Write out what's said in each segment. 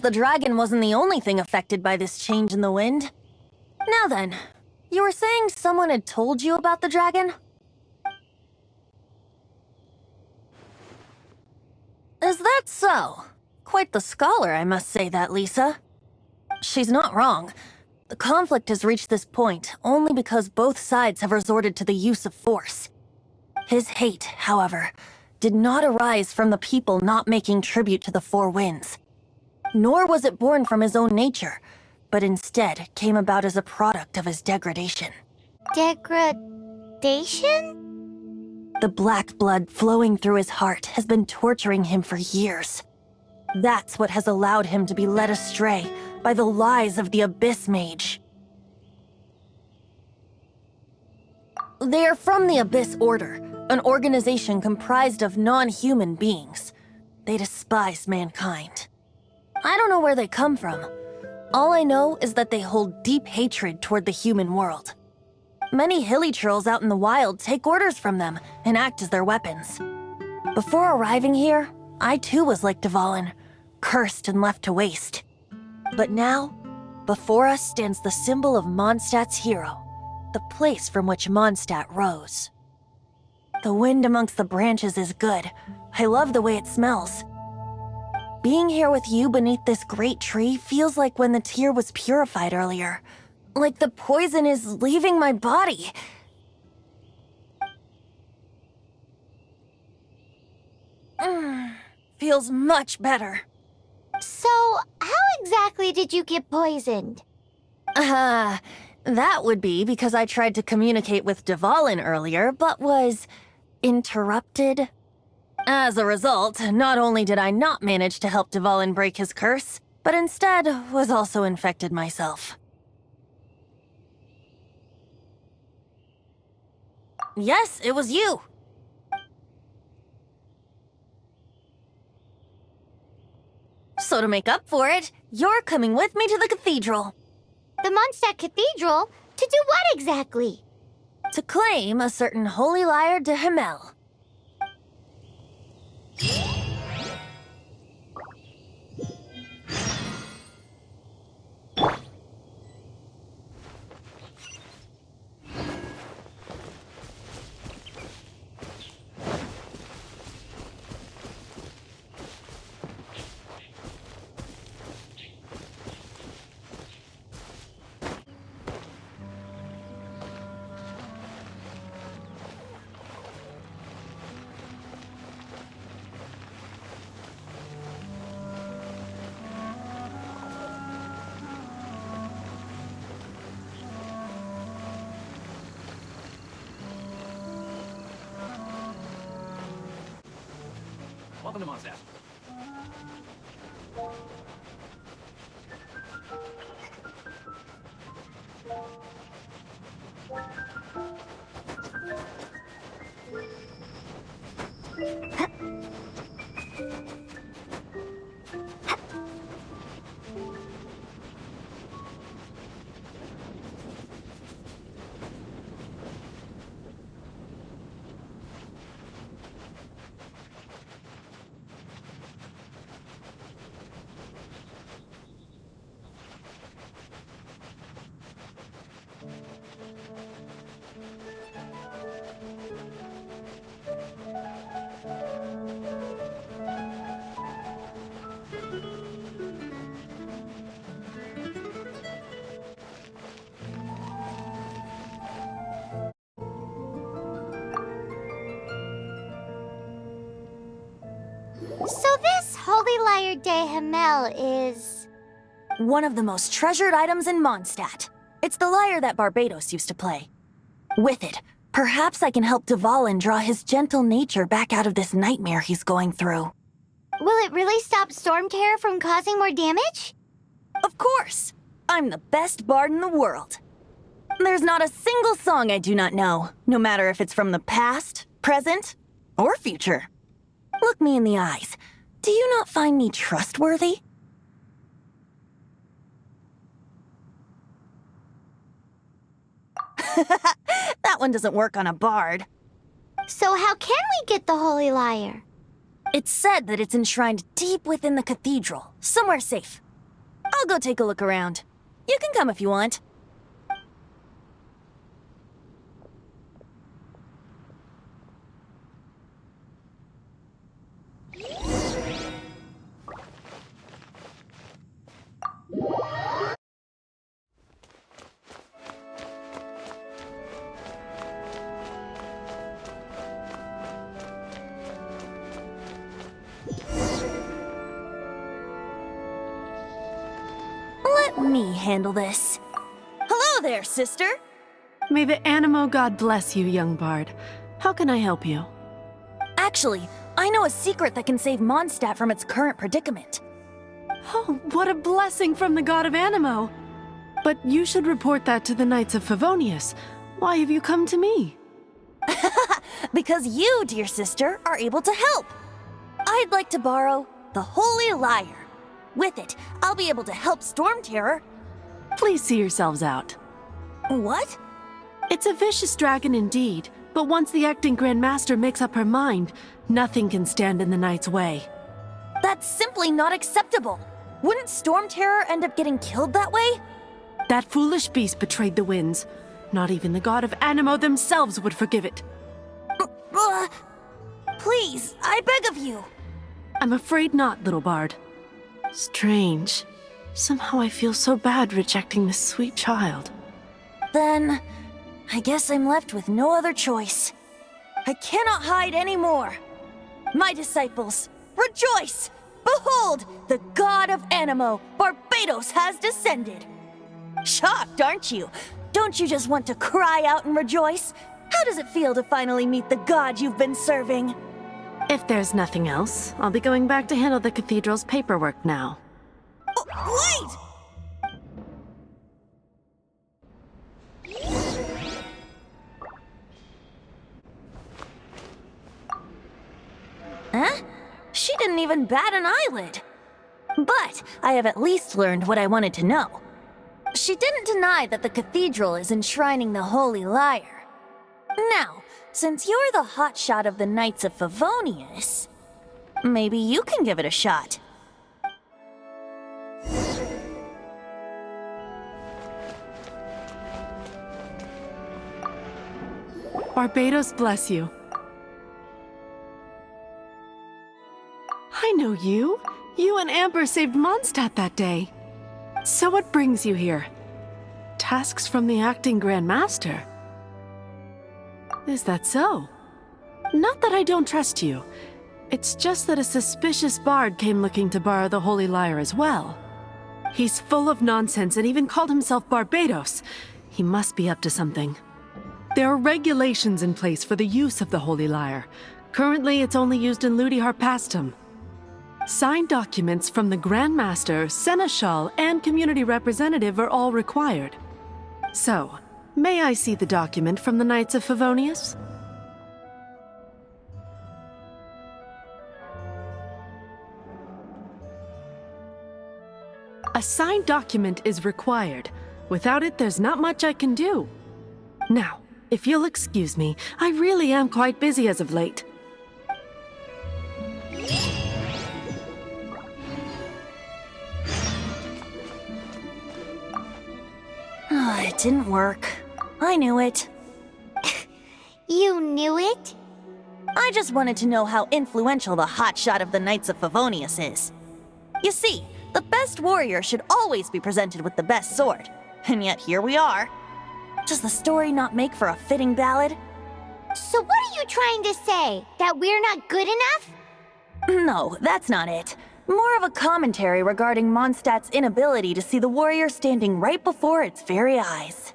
Seems the dragon wasn't the only thing affected by this change in the wind. Now then, you were saying someone had told you about the dragon? Is that so? Quite the scholar, I must say that, Lisa. She's not wrong. The conflict has reached this point only because both sides have resorted to the use of force. His hate, however, did not arise from the people not making tribute to the Four Winds. Nor was it born from his own nature, but instead came about as a product of his degradation. Degradation? The black blood flowing through his heart has been torturing him for years. That's what has allowed him to be led astray by the lies of the Abyss Mage. They are from the Abyss Order, an organization comprised of non-human beings. They despise mankind. I don't know where they come from. All I know is that they hold deep hatred toward the human world. Many hilly trolls out in the wild take orders from them and act as their weapons. Before arriving here, I too was like Dvalin, cursed and left to waste. But now, before us stands the symbol of Mondstadt's hero, the place from which Mondstadt rose. The wind amongst the branches is good. I love the way it smells. Being here with you beneath this great tree feels like when the tear was purified earlier. Like the poison is leaving my body. Feels much better. So, how exactly did you get poisoned? That would be because I tried to communicate with Dvalin earlier, but was interrupted. As a result, not only did I not manage to help Dvalin break his curse, but instead was also infected myself. Yes, it was you. So to make up for it, you're coming with me to the cathedral. The Mondstadt Cathedral? To do what exactly? To claim a certain holy lyre de Himmel. Welcome to Mondstadt. So this holy lyre de Himmel is... One of the most treasured items in Mondstadt. It's the lyre that Barbados used to play. With it, perhaps I can help Dvalin draw his gentle nature back out of this nightmare he's going through. Will it really stop Storm Terror from causing more damage? Of course! I'm the best bard in the world. There's not a single song I do not know, no matter if it's from the past, present, or future. Look me in the eyes. Do you not find me trustworthy? That one doesn't work on a bard. So how can we get the holy lyre? It's said that it's enshrined deep within the cathedral, somewhere safe. I'll go take a look around. You can come if you want. Let me handle this. Hello there, sister. May the Animo god bless you, young bard. How can I help you? Actually, I know a secret that can save Mondstadt from its current predicament. Oh, what a blessing from the god of Animo! But you should report that to the Knights of Favonius. Why have you come to me? Because you, dear sister, are able to help. I'd like to borrow the Holy Lyre. With it, I'll be able to help Storm Terror. Please see yourselves out. What? It's a vicious dragon indeed, but once the acting Grand Master makes up her mind, nothing can stand in the Knight's way. That's simply not acceptable. Wouldn't Storm Terror end up getting killed that way? That foolish beast betrayed the winds. Not even the god of Animo themselves would forgive it. Please, I beg of you. I'm afraid not, little bard. Strange. Somehow I feel so bad rejecting this sweet child. Then, I guess I'm left with no other choice. I cannot hide anymore. My disciples, rejoice! Behold, the god of Animo, Barbados, has descended. Shocked, aren't you? Don't you just want to cry out and rejoice? How does it feel to finally meet the god you've been serving? If there's nothing else, I'll be going back to handle the cathedral's paperwork now. Oh, wait! Huh? She didn't even bat an eyelid. But I have at least learned what I wanted to know. She didn't deny that the cathedral is enshrining the Holy Lyre. Now, since you're the hotshot of the Knights of Favonius, maybe you can give it a shot. Barbados bless you. I know you. You and Amber saved Mondstadt that day. So what brings you here? Tasks from the acting Grand Master? Is that so? Not that I don't trust you. It's just that a suspicious bard came looking to borrow the Holy Lyre as well. He's full of nonsense and even called himself Barbados. He must be up to something. There are regulations in place for the use of the Holy Lyre. Currently, it's only used in Ludi Harpastum. Signed documents from the Grand Master, Seneschal, and Community Representative are all required. So, may I see the document from the Knights of Favonius? A signed document is required. Without it, there's not much I can do. Now, if you'll excuse me, I really am quite busy as of late. It didn't work. I knew it. You knew it? I just wanted to know how influential the hotshot of the Knights of Favonius is. You see, the best warrior should always be presented with the best sword. And yet here we are. Does the story not make for a fitting ballad? So what are you trying to say? That we're not good enough? No, that's not it. More of a commentary regarding Mondstadt's inability to see the warrior standing right before its very eyes.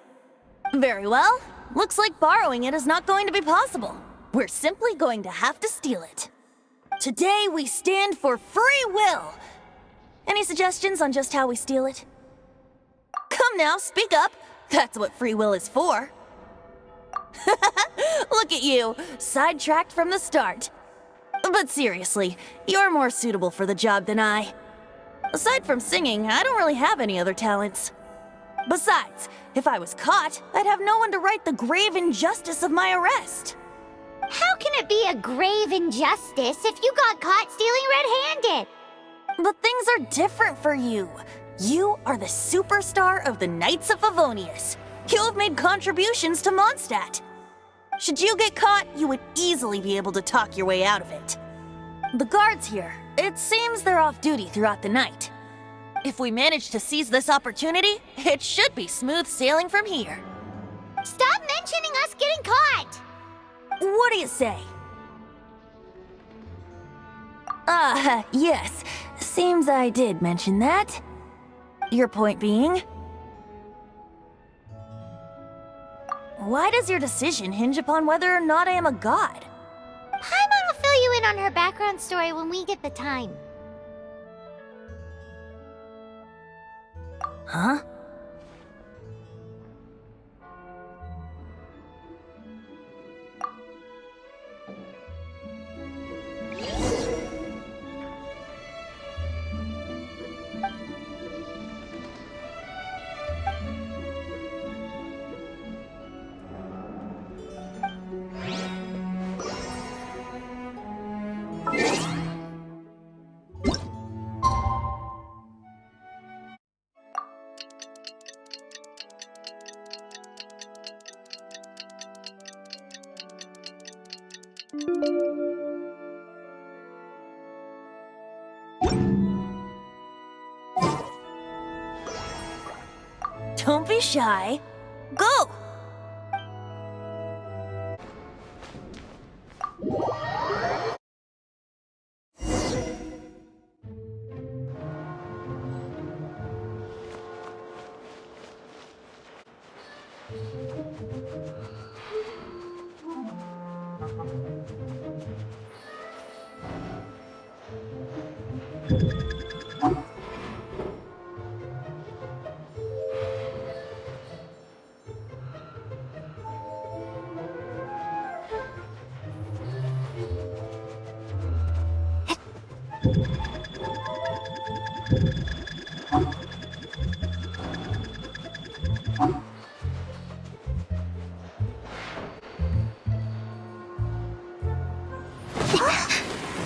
Very well. Looks like borrowing it is not going to be possible. We're simply going to have to steal it. Today we stand for free will. Any suggestions on just how we steal it? Come now, speak up. That's what free will is for. Look at you, sidetracked from the start. But seriously, you're more suitable for the job than I. Aside from singing, I don't really have any other talents. Besides, if I was caught, I'd have no one to right the grave injustice of my arrest. How can it be a grave injustice if you got caught stealing red-handed? But things are different for you. You are the superstar of the Knights of Favonius. You have made contributions to Mondstadt. Should you get caught, you would easily be able to talk your way out of it. The guards here, it seems they're off duty throughout the night. If we manage to seize this opportunity, it should be smooth sailing from here. Stop mentioning us getting caught! What do you say? Yes. Seems I did mention that. Your point being? Why does your decision hinge upon whether or not I am a god? Paimon will fill you in on her background story when we get the time. Huh? Don't be shy. Go!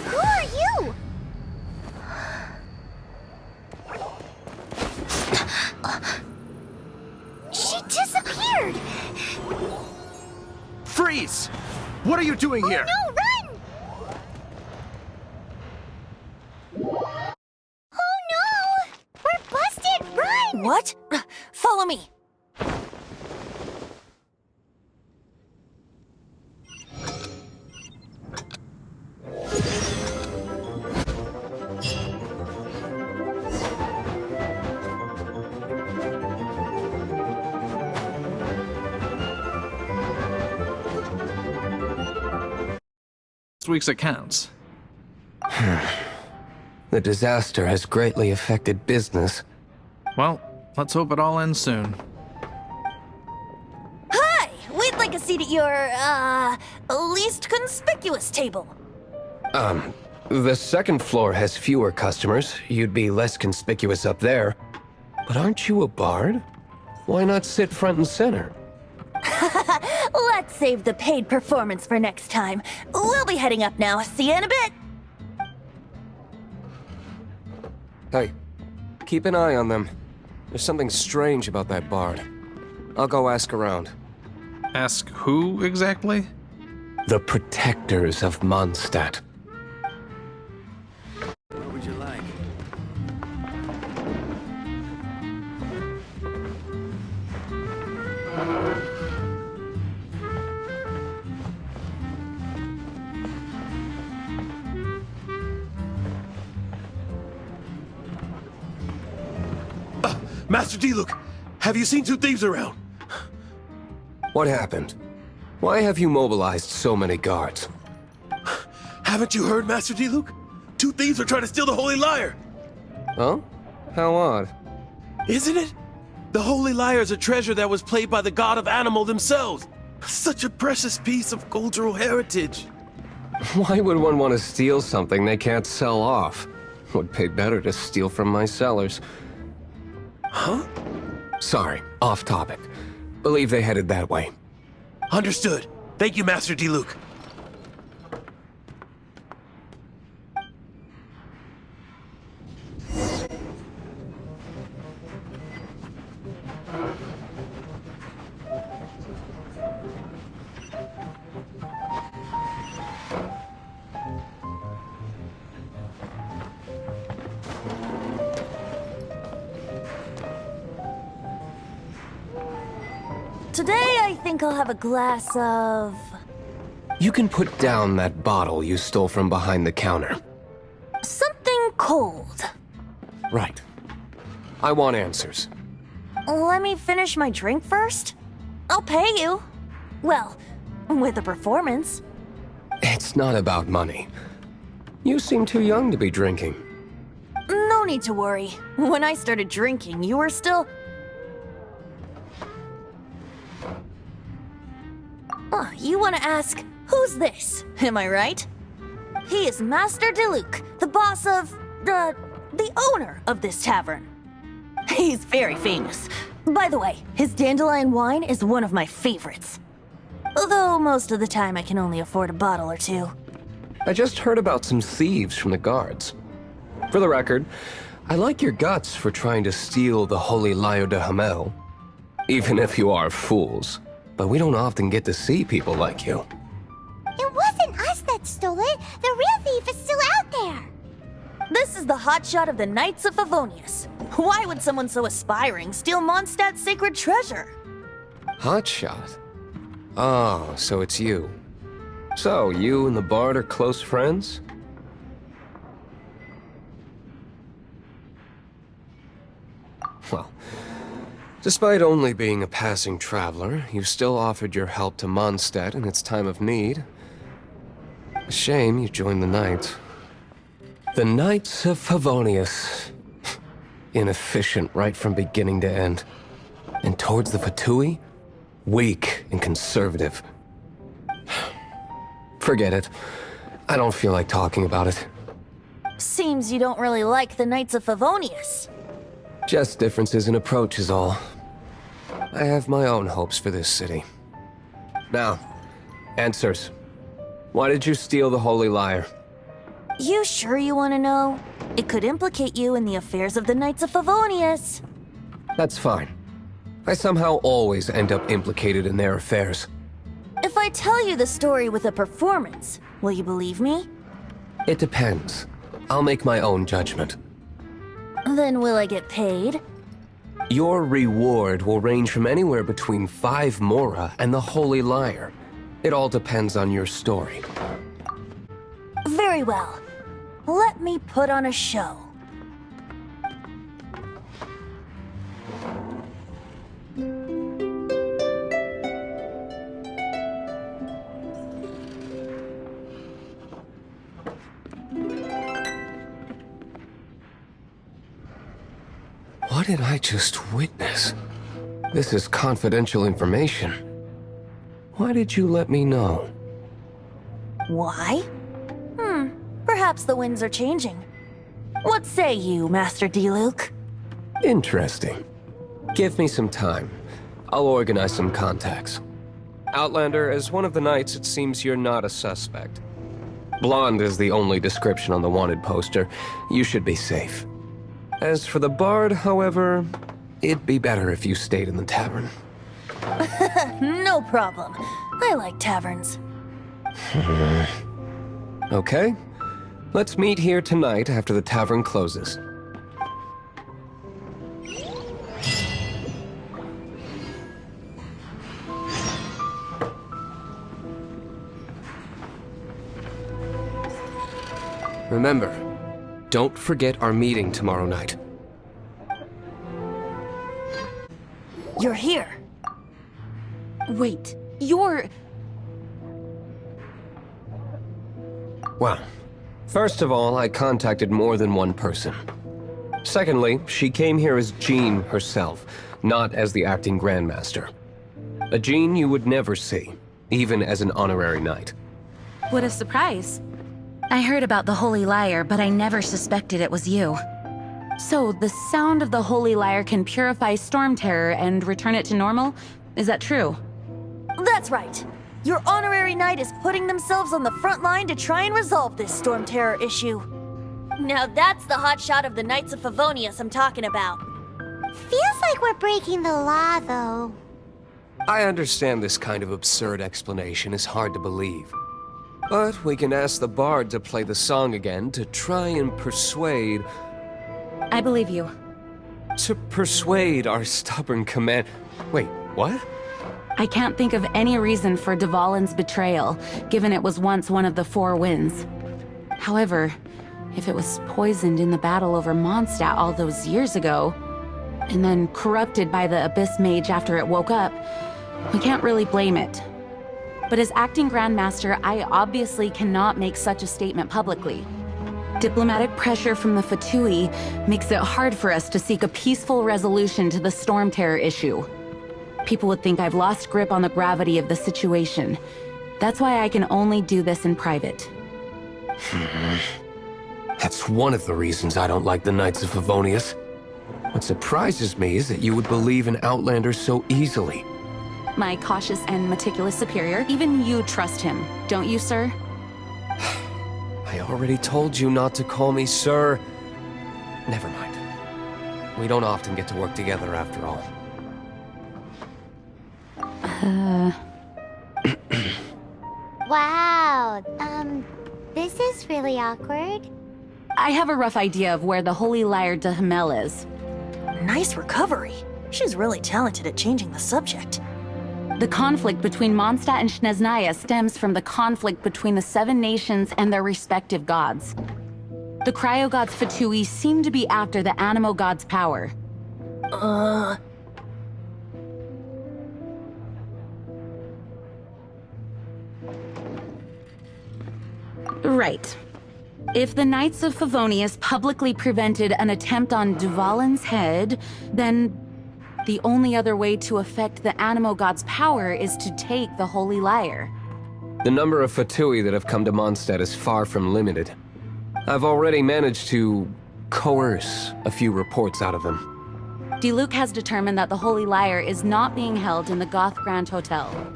Who are you? She disappeared! Freeze! What are you doing here? No, run! Oh no! We're busted! Run! What? Follow me. This week's accounts. The disaster has greatly affected business. Well, let's hope it all ends soon. Hi! We'd like a seat at your, least conspicuous table. The second floor has fewer customers. You'd be less conspicuous up there. But aren't you a bard? Why not sit front and center? Let's save the paid performance for next time. We'll be heading up now. See you in a bit. Hey, keep an eye on them. There's something strange about that bard. I'll go ask around. Ask who exactly? The protectors of Mondstadt. What would you like? Master D-Luke, have you seen two thieves around? What happened? Why have you mobilized so many guards? Haven't you heard, Master D-Luke? Two thieves are trying to steal the Holy Lyre. Huh? How odd. Isn't it? The Holy Lyre is a treasure that was played by the god of animal themselves. Such a precious piece of cultural heritage. Why would one want to steal something they can't sell off? Would pay better to steal from my sellers. Huh? Sorry, off topic. Believe they headed that way. Understood. Thank you, Master D-Luke. Today, I think I'll have a glass of... You can put down that bottle you stole from behind the counter. something cold. Right. I want answers. Let me finish my drink first. I'll pay you. Well, with a performance. It's not about money. You seem too young to be drinking. No need to worry. When I started drinking, you were still... Oh, you want to ask, who's this? Am I right? He is Master Diluc, the boss of... the owner of this tavern. He's very famous. By the way, his dandelion wine is one of my favorites. Although most of the time I can only afford a bottle or two. I just heard about some thieves from the guards. For the record, I like your guts for trying to steal the Holy Lyre de Hamel. Even if you are fools. But we don't often get to see people like you. It wasn't us that stole it. The real thief is still out there. This is the hotshot of the Knights of Favonius. Why would someone so aspiring steal Mondstadt's sacred treasure? Hotshot? Oh, so it's you. So, you and the Bard are close friends? Well, despite only being a passing traveler, you still offered your help to Mondstadt in its time of need. A shame you joined the Knights. The Knights of Favonius. Inefficient right from beginning to end. And towards the Fatui, weak and conservative. Forget it. I don't feel like talking about it. Seems you don't really like the Knights of Favonius. Just differences in approach is all. I have my own hopes for this city. Now, answers. Why did you steal the Holy Lyre? You sure you want to know? It could implicate you in the affairs of the Knights of Favonius. That's fine. I somehow always end up implicated in their affairs. If I tell you the story with a performance, will you believe me? It depends. I'll make my own judgment. Then will I get paid? Your reward will range from anywhere between 5 Mora and the Holy Lyre. It all depends on your story. Very well. Let me put on a show. What did I just witness? This is confidential information. Why did you let me know? Why? Perhaps the winds are changing. What say you, Master Diluc? Interesting. Give me some time. I'll organize some contacts. Outlander, as one of the knights, it seems you're not a suspect. Blonde is the only description on the wanted poster. You should be safe. As for the Bard, however, it'd be better if you stayed in the tavern. No problem. I like taverns. Okay. Let's meet here tonight after the tavern closes. Remember, don't forget our meeting tomorrow night. You're here. Wait, you're... Well, first of all, I contacted more than one person. Secondly, she came here as Jean herself, not as the acting Grandmaster. A Jean you would never see, even as an honorary knight. What a surprise. I heard about the Holy Lyre, but I never suspected it was you. So, the sound of the Holy Lyre can purify Storm Terror and return it to normal? Is that true? That's right. Your honorary knight is putting themselves on the front line to try and resolve this Storm Terror issue. Now that's the hotshot of the Knights of Favonius I'm talking about. Feels like we're breaking the law, though. I understand this kind of absurd explanation is hard to believe. But we can ask the Bard to play the song again to try and persuade... I believe you. To persuade our stubborn command... Wait, what? I can't think of any reason for Dvalin's betrayal, given it was once one of the Four Winds. However, if it was poisoned in the battle over Mondstadt all those years ago, and then corrupted by the Abyss Mage after it woke up, we can't really blame it. But as acting Grandmaster, I obviously cannot make such a statement publicly. Diplomatic pressure from the Fatui makes it hard for us to seek a peaceful resolution to the Storm Terror issue. People would think I've lost grip on the gravity of the situation. That's why I can only do this in private. That's one of the reasons I don't like the Knights of Favonius. What surprises me is that you would believe in Outlanders so easily. My cautious and meticulous superior, even you trust him, don't you, sir? I already told you not to call me sir. Never mind. We don't often get to work together after all. Wow, this is really awkward. I have a rough idea of where the Holy Lyre de Himmel is. Nice recovery. She's really talented at changing the subject. The conflict between Mondstadt and Snezhnaya stems from the conflict between the Seven Nations and their respective gods. The cryo-gods Fatui seem to be after the Animo god's power. Right. If the Knights of Favonius publicly prevented an attempt on Dvalin's head, then the only other way to affect the Animo god's power is to take the Holy Lyre. The number of Fatui that have come to Mondstadt is far from limited. I've already managed to coerce a few reports out of them. Diluc has determined that the Holy Lyre is not being held in the Goth Grand Hotel.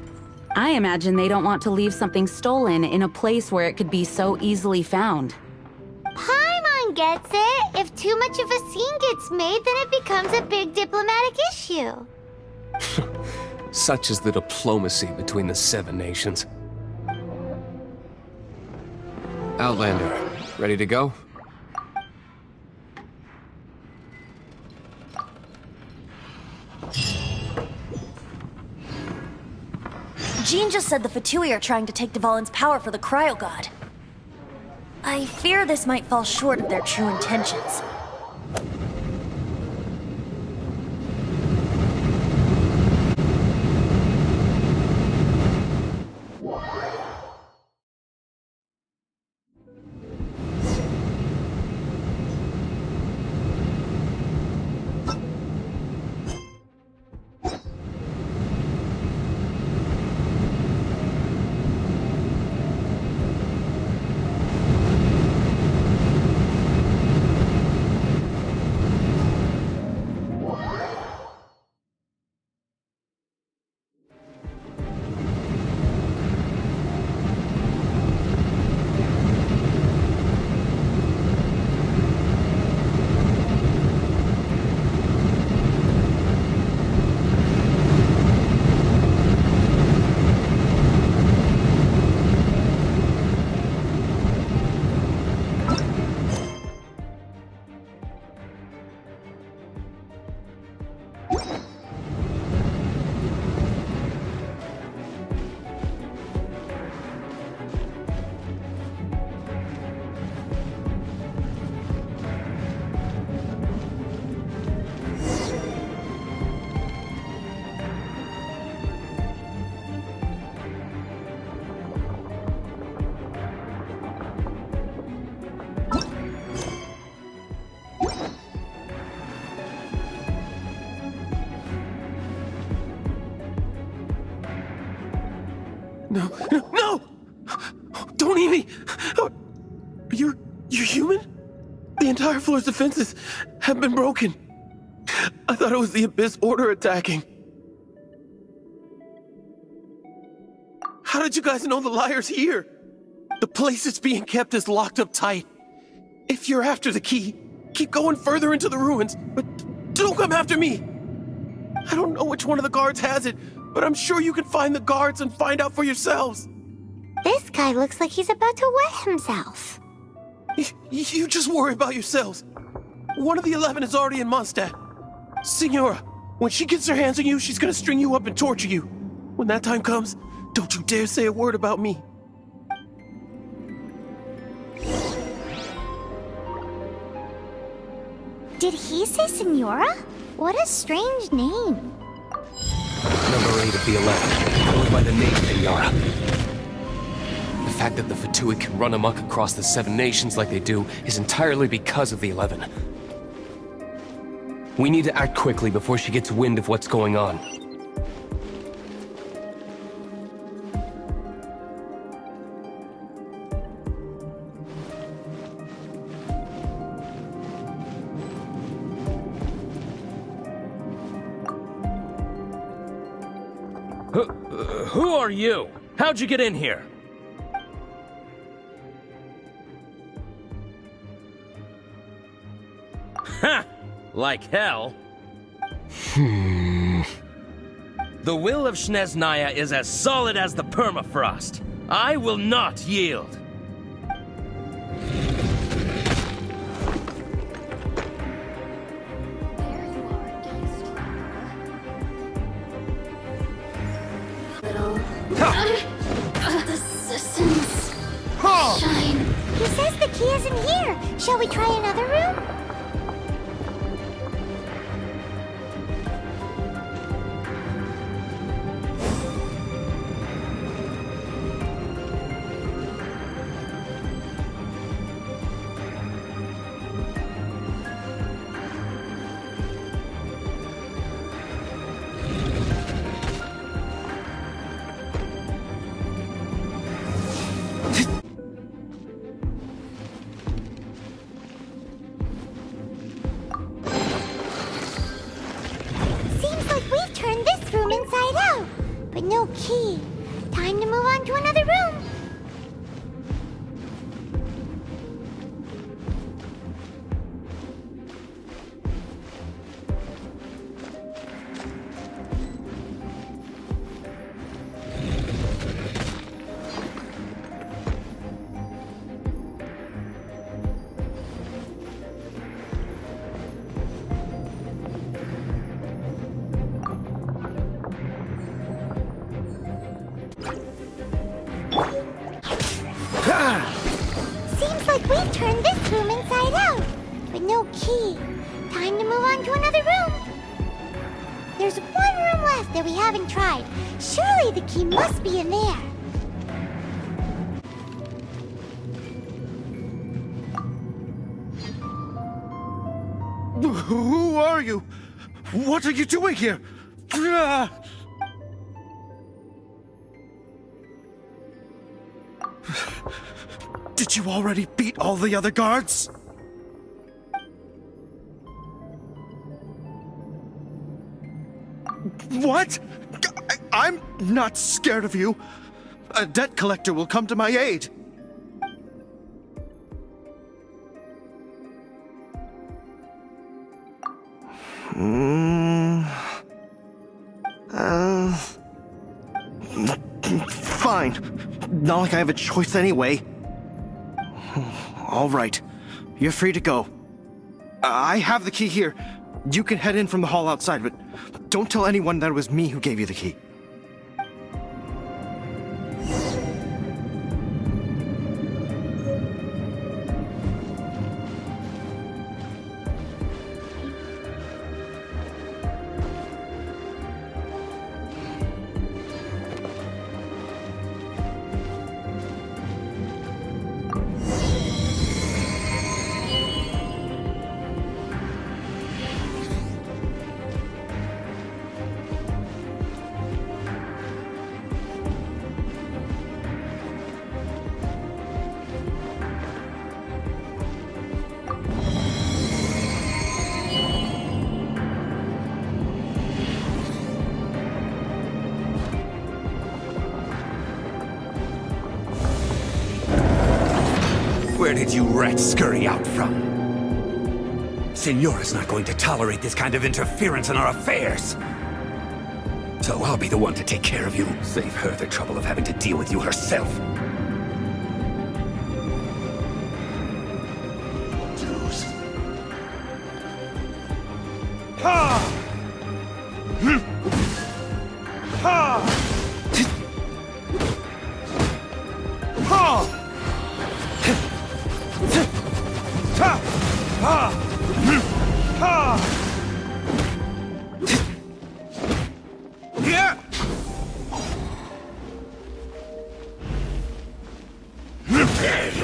I imagine they don't want to leave something stolen in a place where it could be so easily found. Paimon gets it. If too much of a scene gets made, then it becomes a big diplomatic issue. Such is the diplomacy between the Seven Nations. Outlander, ready to go? Jean just said the Fatui are trying to take Dvalin's power for the Cryo God. I fear this might fall short of their true intentions. No, no, no! Don't eat me! You're human? The entire floor's defenses have been broken. I thought it was the Abyss Order attacking. How did you guys know the Lyre's here? The place it's being kept is locked up tight. If you're after the key, keep going further into the ruins, but don't come after me. I don't know which one of the guards has it, but I'm sure you can find the guards and find out for yourselves. This guy looks like he's about to wet himself. You just worry about yourselves. One of the 11 is already in Mondstadt. Signora, when she gets her hands on you, she's gonna string you up and torture you. When that time comes, don't you dare say a word about me. Did he say Senora? What a strange name. Number 8 of the 11, going by the name Senora. The fact that the Fatui can run amok across the 7 nations like they do is entirely because of the 11. We need to act quickly before she gets wind of what's going on. Who are you? How'd you get in here? Ha! Like hell. The will of Snezhnaya is as solid as the permafrost. I will not yield. Assistance. Oh! Shine. He says the key isn't here. Shall we try another room? Seems like we've turned this room inside out, but no key. Time to move on to another room. Seems like we've turned this room inside out, but no key. Time to move on to another room. There's one room left that we haven't tried. Surely the key must be in there. Who are you? What are you doing here? Did you already beat all the other guards? What? I'm not scared of you. A debt collector will come to my aid. Fine. Not like I have a choice anyway. All right. You're free to go. I have the key here. You can head in from the hall outside, but don't tell anyone that it was me who gave you the key. Where did you rats scurry out from? Senora's not going to tolerate this kind of interference in our affairs. So I'll be the one to take care of you. Save her the trouble of having to deal with you herself. Ha! Ha! dare you,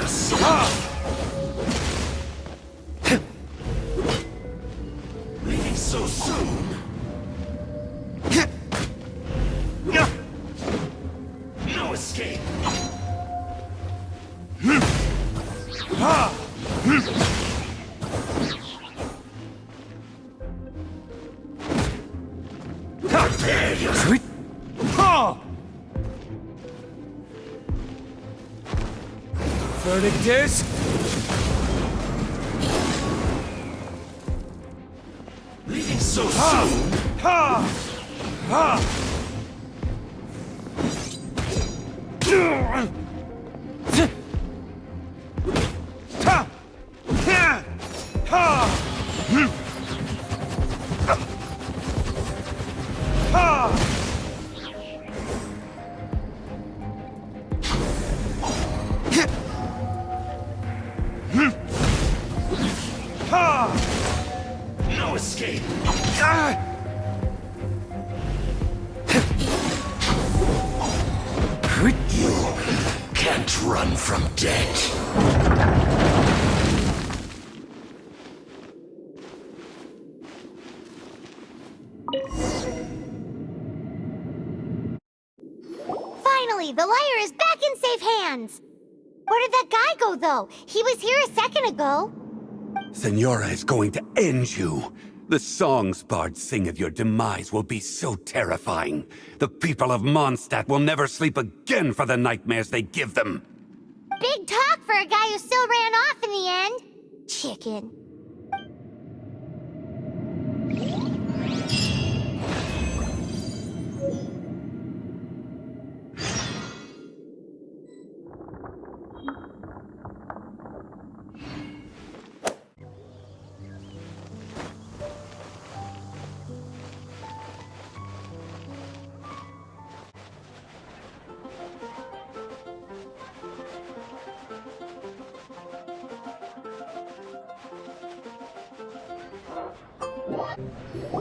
leaving so soon? No escape. How dare you? Verdict is... Leaving so soon? No escape. You can't run from death. Finally, the liar is back in safe hands. Where did that guy go, though? He was here a second ago. Senora is going to end you. The songs bards sing of your demise will be so terrifying. The people of Mondstadt will never sleep again for the nightmares they give them. Big talk for a guy who still ran off in the end. Chicken.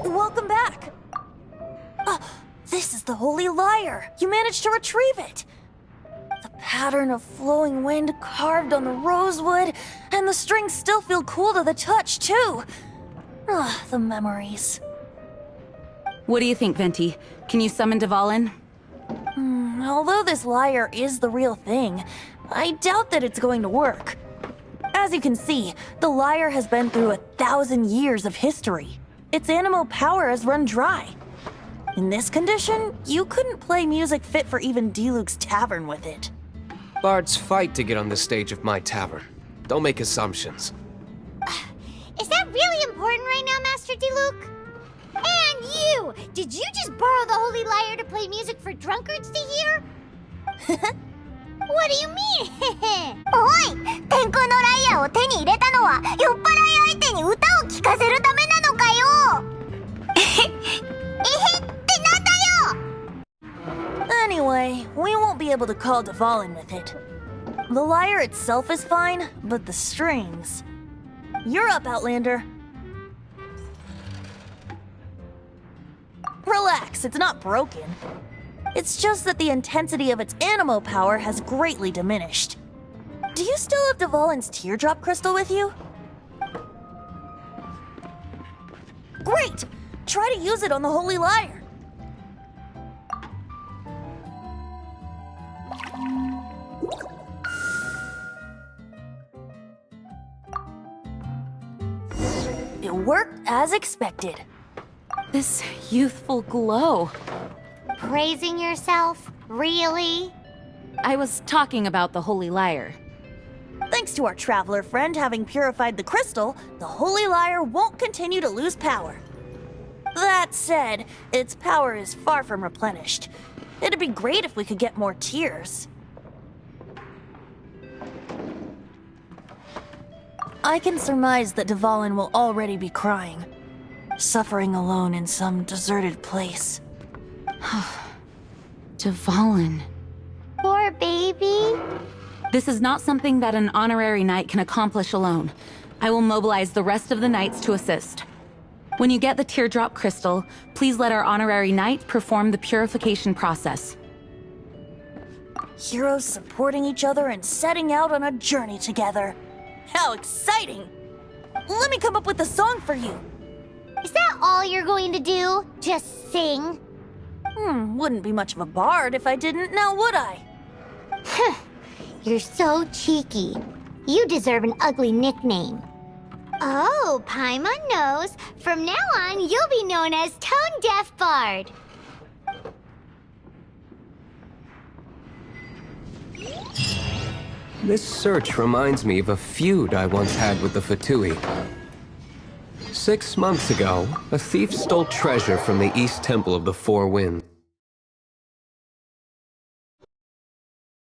Welcome back! This is the Holy Lyre! You managed to retrieve it! The pattern of flowing wind carved on the rosewood, and the strings still feel cool to the touch, too! The memories. What do you think, Venti? Can you summon Dvalin? Although this lyre is the real thing, I doubt that it's going to work. As you can see, the lyre has been through 1,000 years of history. Its animal power has run dry. In this condition, you couldn't play music fit for even D-Luke's tavern with it. Bards fight to get on the stage of my tavern. Don't make assumptions. Is that really important right now, Master D-Luke? And you! Did you just borrow the Holy Lyre to play music for drunkards to hear? What do you mean? おい！天空のライアーを手に入れたのは酔っ払い相手に歌を聴かせるためなのかよえへってなんだよ Anyway, we won't be able to call Dvalin with it. The lyre itself is fine, but the strings... You're up, Outlander. Relax, it's not broken. It's just that the intensity of its animo power has greatly diminished. Do you still have Dvalin's teardrop crystal with you? Great! Try to use it on the Holy Lyre. It worked as expected. This youthful glow. Praising yourself? Really? I was talking about the Holy Lyre. Thanks to our traveler friend having purified the crystal, the Holy Lyre won't continue to lose power. That said, its power is far from replenished. It'd be great if we could get more tears. I can surmise that Dvalin will already be crying, suffering alone in some deserted place. Dvalin. Poor baby. This is not something that an honorary knight can accomplish alone. I will mobilize the rest of the knights to assist. When you get the teardrop crystal, please let our honorary knight perform the purification process. Heroes supporting each other and setting out on a journey together. How exciting! Let me come up with a song for you. Is that all you're going to do? Just sing? Wouldn't be much of a bard if I didn't, now would I? You're so cheeky. You deserve an ugly nickname. Oh, Paimon knows. From now on, you'll be known as Tone Deaf Bard. This search reminds me of a feud I once had with the Fatui. 6 months ago, a thief stole treasure from the East Temple of the Four Winds.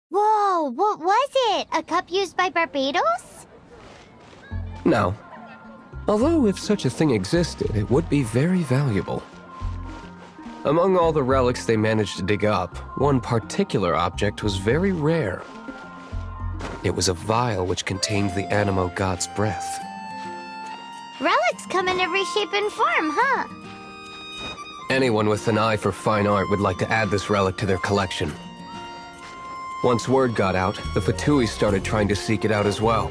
Whoa, what was it? A cup used by Barbados? No. Although if such a thing existed, it would be very valuable. Among all the relics they managed to dig up, one particular object was very rare. It was a vial which contained the Animo god's breath. Relics come in every shape and form, huh? Anyone with an eye for fine art would like to add this relic to their collection. Once word got out, the Fatui started trying to seek it out as well.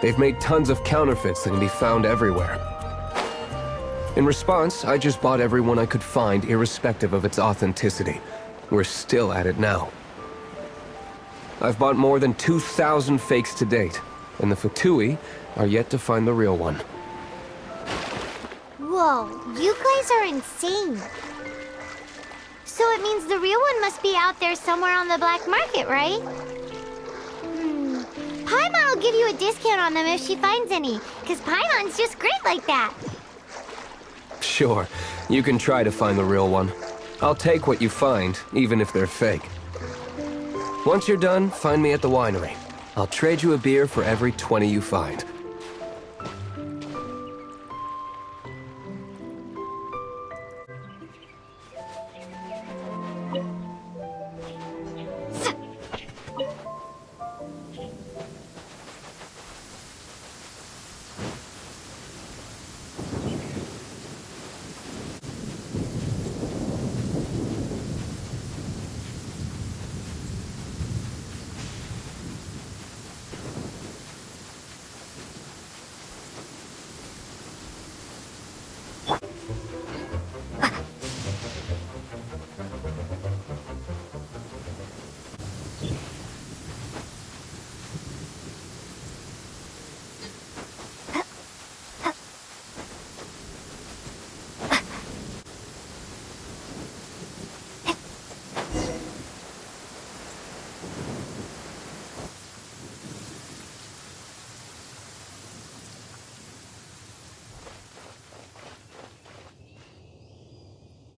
They've made tons of counterfeits that can be found everywhere. In response, I just bought every one I could find, irrespective of its authenticity. We're still at it now. I've bought more than 2,000 fakes to date, and the Fatui are yet to find the real one. Whoa, you guys are insane. So it means the real one must be out there somewhere on the black market, right? Paimon will give you a discount on them if she finds any, because Paimon's just great like that. Sure, you can try to find the real one. I'll take what you find, even if they're fake. Once you're done, find me at the winery. I'll trade you a beer for every 20 you find.